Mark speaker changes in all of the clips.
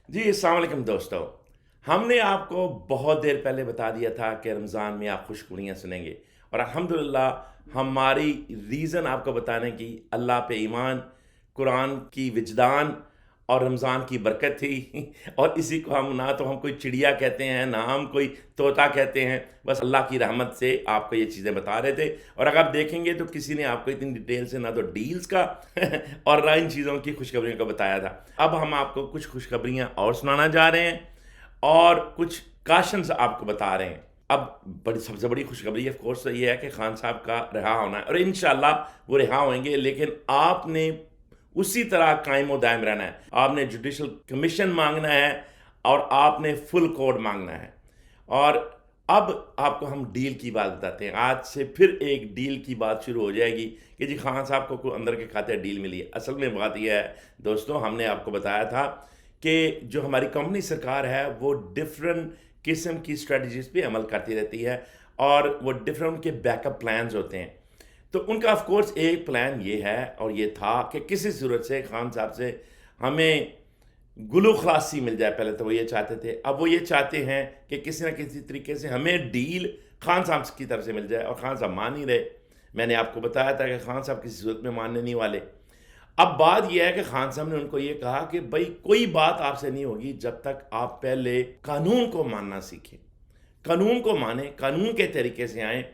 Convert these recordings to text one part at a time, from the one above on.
Speaker 1: जी, अस्सलाम वालेकुम दोस्तों। हमने आपको बहुत देर पहले बता दिया था कि रमज़ान में आप खुशखबरियाँ सुनेंगे और अल्हम्दुलिल्लाह हमारी रीज़न आपको बताने की अल्लाह पे ईमान, कुरान की विजदान और रमज़ान की बरकत थी और इसी को हम कोई चिड़िया कहते हैं, ना हम कोई तोता कहते हैं, बस अल्लाह की रहमत से आपको ये चीज़ें बता रहे थे। और अगर आप देखेंगे तो किसी ने आपको इतनी डिटेल से ना तो डील्स का और ना इन चीज़ों की खुशखबरियों का बताया था। अब हम आपको कुछ खुशखबरियाँ और सुनाना जा रहे हैं और कुछ काशंस आपको बता रहे हैं। अब बड़ी सबसे बड़ी खुशखबरी ऑफ कोर्स तो ये है कि खान साहब का रिहा होना है और इंशाल्लाह वो रिहा होंगे, लेकिन आपने उसी तरह कायम और दायम रहना है। आपने जुडिशल कमीशन मांगना है और आपने फुल कोर्ट मांगना है। और अब आपको हम डील की बात बताते हैं। आज से फिर एक डील की बात शुरू हो जाएगी कि जी खान साहब को कोई अंदर के खाते डील मिली है। असल में बात यह है दोस्तों, हमने आपको बताया था कि जो हमारी कंपनी सरकार है वो डिफरेंट किस्म की स्ट्रेटजीज पे अमल करती रहती है और वो डिफरेंट के बैकअप प्लान्स होते हैं। तो उनका ऑफ कोर्स एक प्लान ये है और ये था कि किसी सूरत से खान साहब से हमें गुलू खलासी मिल जाए। पहले तो वो ये चाहते थे, अब वो ये चाहते हैं कि किसी ना किसी तरीके से हमें डील खान साहब की तरफ से मिल जाए और खान साहब मान ही रहे। मैंने आपको बताया था कि खान साहब किसी सूरत में मानने नहीं वाले। अब बात यह है कि खान साहब ने उनको ये कहा कि भाई कोई बात आपसे नहीं होगी जब तक आप पहले कानून को मानना सीखें, कानून को माने, कानून के तरीके से आएँ।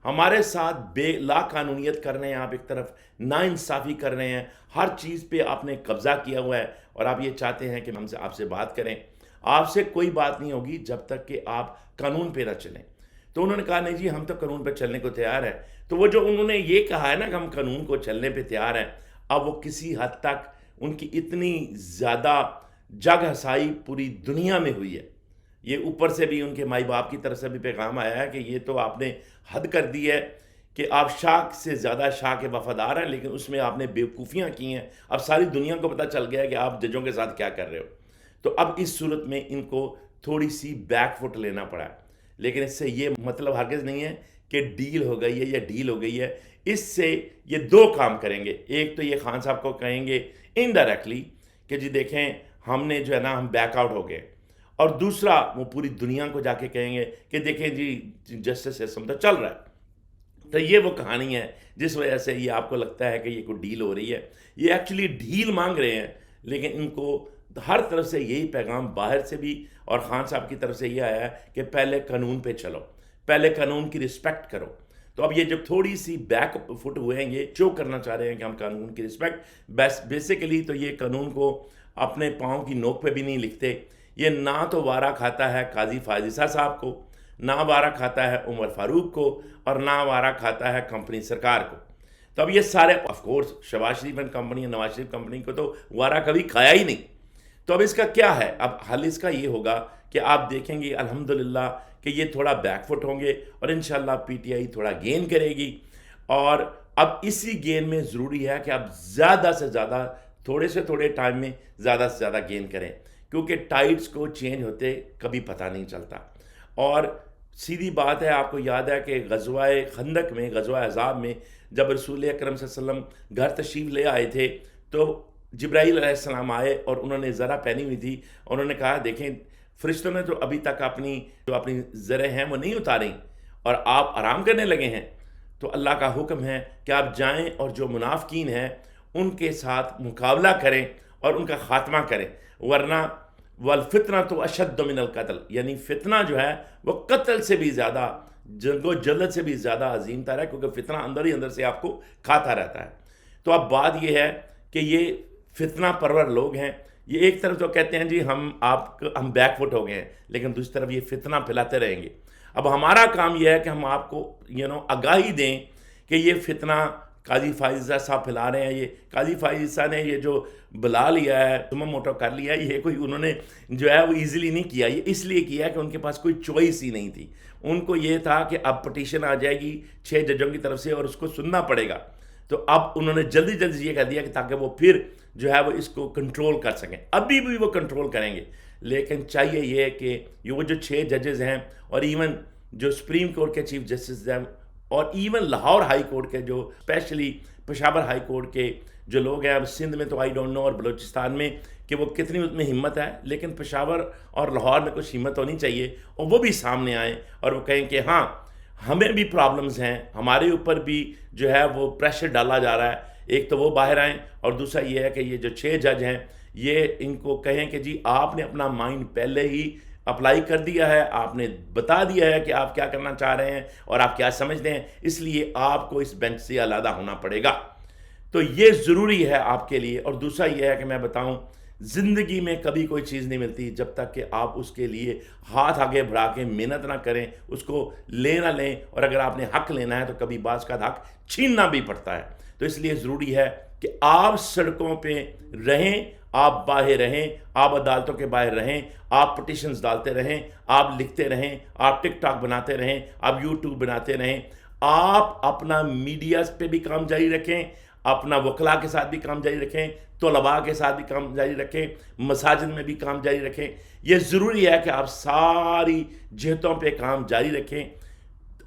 Speaker 1: हमारे साथ बेला कानूनियत कर रहे हैं आप, एक तरफ नाइंसाफ़ी कर रहे हैं, हर चीज़ पे आपने कब्ज़ा किया हुआ है और आप ये चाहते हैं कि हमसे आपसे बात करें। आपसे कोई बात नहीं होगी जब तक कि आप कानून पे ना चलें। तो उन्होंने कहा नहीं जी हम तो कानून पे चलने को तैयार हैं। तो वो जो उन्होंने ये कहा है ना कि हम कानून को चलने पे तैयार हैं, अब वो किसी हद तक उनकी इतनी ज़्यादा जग हसाई पूरी दुनिया में हुई है। ये ऊपर से भी उनके माई बाप की तरफ से भी पैगाम आया है कि ये तो आपने हद कर दी है कि आप शाह से ज़्यादा शाह के वफादार हैं, लेकिन उसमें आपने बेवकूफ़ियाँ की हैं। अब सारी दुनिया को पता चल गया है कि आप जजों के साथ क्या कर रहे हो। तो अब इस सूरत में इनको थोड़ी सी बैक फुट लेना पड़ा है, लेकिन इससे ये मतलब हरगिज़ नहीं है कि डील हो गई है या डील हो गई है। इससे ये दो काम करेंगे। एक तो ये खान साहब को कहेंगे इनडायरेक्टली कि जी देखें हमने जो है ना हम बैक आउट हो गए, और दूसरा वो पूरी दुनिया को जाके कहेंगे कि देखें जी जस्टिस सिस्टम तो चल रहा है। तो ये वो कहानी है जिस वजह से ये आपको लगता है कि ये कोई डील हो रही है। ये एक्चुअली डील मांग रहे हैं, लेकिन इनको हर तरफ से यही पैगाम बाहर से भी और खान साहब की तरफ से ये आया है कि पहले कानून पे चलो, पहले कानून की रिस्पेक्ट करो। तो अब ये जब थोड़ी सी बैक फुट हुए हैं, ये शो करना चाह रहे हैं कि हम कानून की रिस्पेक्ट, बस बेसिकली तो ये कानून को अपने पाँव की नोक पे भी नहीं लिखते। ये ना तो वारा खाता है काजी फाजिसा साहब को, ना वारा खाता है उमर फारूक को, और ना वारा खाता है कंपनी सरकार को। तो अब ये सारे of course Shahbaz Sharif and company, Nawaz Sharif company को तो वारा कभी खाया ही नहीं। तो अब इसका क्या है? अब हल इसका ये होगा कि आप देखेंगे अल्हम्दुलिल्लाह कि ये थोड़ा बैकफुट होंगे और इंशाल्लाह पीटीआई थोड़ा गेन करेगी। और अब इसी गेन में ज़रूरी है कि आप ज़्यादा से ज़्यादा थोड़े से थोड़े टाइम में ज़्यादा से ज़्यादा गेन करें, क्योंकि टाइड्स को चेंज होते कभी पता नहीं चलता। और सीधी बात है, आपको याद है कि गज़वाए खंदक में, गज़वाए अज़ाब में जब रसूल अकरम सल्लल्लाहु अलैहि वसल्लम घर तशरीफ़ ले आए थे, तो जिब्राईल अलैहिस्सलाम आए और उन्होंने ज़रा पहनी हुई थी। उन्होंने कहा देखें फरिश्तों ने तो अभी तक अपनी ज़रें हैं वो नहीं उतारी और आप आराम करने लगे हैं। तो अल्लाह का हुक्म है कि आप जाएं और जो मुनाफिकीन हैं उनके साथ मुकाबला करें और उनका ख़ात्मा करें, वरना वल फितना तो अशद्द मिनल कत्ल, यानी फितना जो है वो कत्ल से भी ज़्यादा, जंगो जल्द से भी ज़्यादा अजीम तर है, क्योंकि फितना अंदर ही अंदर से आपको खाता रहता है। तो अब बात यह है कि ये फितना परवर लोग हैं। ये एक तरफ तो कहते हैं जी हम बैकफुट हो गए हैं, लेकिन दूसरी तरफ ये फितना फैलाते रहेंगे। अब हमारा काम यह है कि हम आपको आगाही दें कि ये फितना काजी फाइज़ा साहब फैला रहे हैं। ये काजी फाइज़ा ने ये जो बुला लिया है, तुम मोटो कर लिया है, ये कोई उन्होंने जो है वो ईजिली नहीं किया। ये इसलिए किया कि उनके पास कोई चॉइस ही नहीं थी। उनको ये था कि अब पटिशन आ जाएगी 6 जजों की तरफ से और उसको सुनना पड़ेगा। तो अब उन्होंने जल्दी जल्दी ये कह दिया कि ताकि वो फिर जो है वो इसको कंट्रोल कर सकें। अभी भी वो कंट्रोल करेंगे, लेकिन चाहिए ये कि ये वो जो 6 जजेस हैं और इवन जो सुप्रीम कोर्ट के चीफ जस्टिस हैं और इवन लाहौर हाई कोर्ट के जो स्पेशली पेशावर हाई कोर्ट के जो लोग हैं, अब सिंध में तो आई डोंट नो और बलूचिस्तान में کہ وہ کتنی اس میں ہمت ہے، لیکن پشاور اور لاہور میں کچھ ہمت ہونی چاہیے اور وہ بھی سامنے آئیں اور وہ کہیں کہ ہاں ہمیں بھی پرابلمز ہیں، ہمارے اوپر بھی جو ہے وہ پریشر ڈالا جا رہا ہے. ایک تو وہ باہر آئیں، اور دوسرا یہ ہے کہ یہ جو 6 جج ہیں یہ ان کو کہیں کہ جی آپ نے اپنا مائنڈ پہلے ہی اپلائی کر دیا ہے، آپ نے بتا دیا ہے کہ آپ کیا کرنا چاہ رہے ہیں اور آپ کیا سمجھتے ہیں، اس لیے آپ کو اس بینچ سے علیحدہ ہونا پڑے گا. تو یہ ضروری ہے آپ کے لیے. اور دوسرا یہ ہے کہ میں بتاؤں، زندگی میں کبھی کوئی چیز نہیں ملتی جب تک کہ آپ اس کے لیے ہاتھ آگے بڑھا کے محنت نہ کریں، اس کو لے نہ لیں. اور اگر آپ نے حق لینا ہے تو کبھی بعض کا حق چھیننا بھی پڑتا ہے. تو اس لیے ضروری ہے کہ آپ سڑکوں پہ رہیں، آپ باہر رہیں، آپ عدالتوں کے باہر رہیں، آپ پٹیشنز ڈالتے رہیں، آپ لکھتے رہیں، آپ ٹک ٹاک بناتے رہیں، آپ یوٹیوب بناتے رہیں. آپ اپنا میڈیا پہ بھی کام جاری رکھیں، اپنا وکلاء کے ساتھ بھی کام جاری رکھیں، طلباء کے ساتھ بھی کام جاری رکھیں، مساجد میں بھی کام جاری رکھیں. یہ ضروری ہے کہ آپ ساری جہتوں پہ کام جاری رکھیں.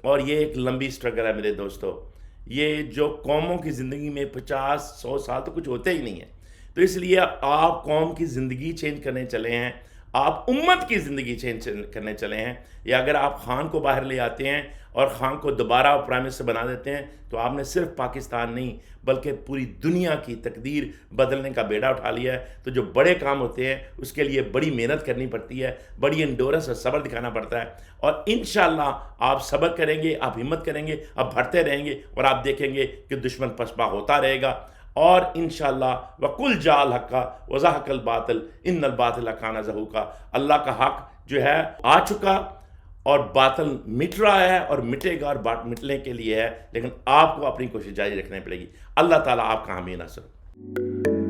Speaker 1: اور یہ ایک لمبی سٹرگل ہے میرے دوستو. یہ جو قوموں کی زندگی میں 50-100 سال تو کچھ ہوتے ہی نہیں ہیں. تو اس لیے آپ قوم کی زندگی چینج کرنے چلے ہیں، آپ امت کی زندگی چینج کرنے چلے ہیں. یا اگر آپ خان کو باہر لے آتے ہیں اور خان کو دوبارہ پرائم منسٹر بنا دیتے ہیں تو آپ نے صرف پاکستان نہیں بلکہ پوری دنیا کی تقدیر بدلنے کا بیڑا اٹھا لیا ہے. تو جو بڑے کام ہوتے ہیں اس کے لیے بڑی محنت کرنی پڑتی ہے، بڑی انڈورنس اور صبر دکھانا پڑتا ہے. اور انشاءاللہ آپ صبر کریں گے، آپ ہمت کریں گے، آپ بڑھتے رہیں گے اور آپ دیکھیں گے کہ دشمن پسپا ہوتا رہے گا. اور انشاءاللہ وَقُلْ جَاءَ الْحَقَّ وَزَهَقَ الْبَاطِلُ إِنَّ الْبَاطِلَ كَانَ زَهُوقًا. اللہ کا حق جو ہے آ چکا اور باطل مٹ رہا ہے اور مٹے گا، اور مٹنے کے لیے ہے، لیکن آپ کو اپنی کوشش جاری رکھنی پڑے گی. اللہ تعالیٰ آپ کا حامی ناصر.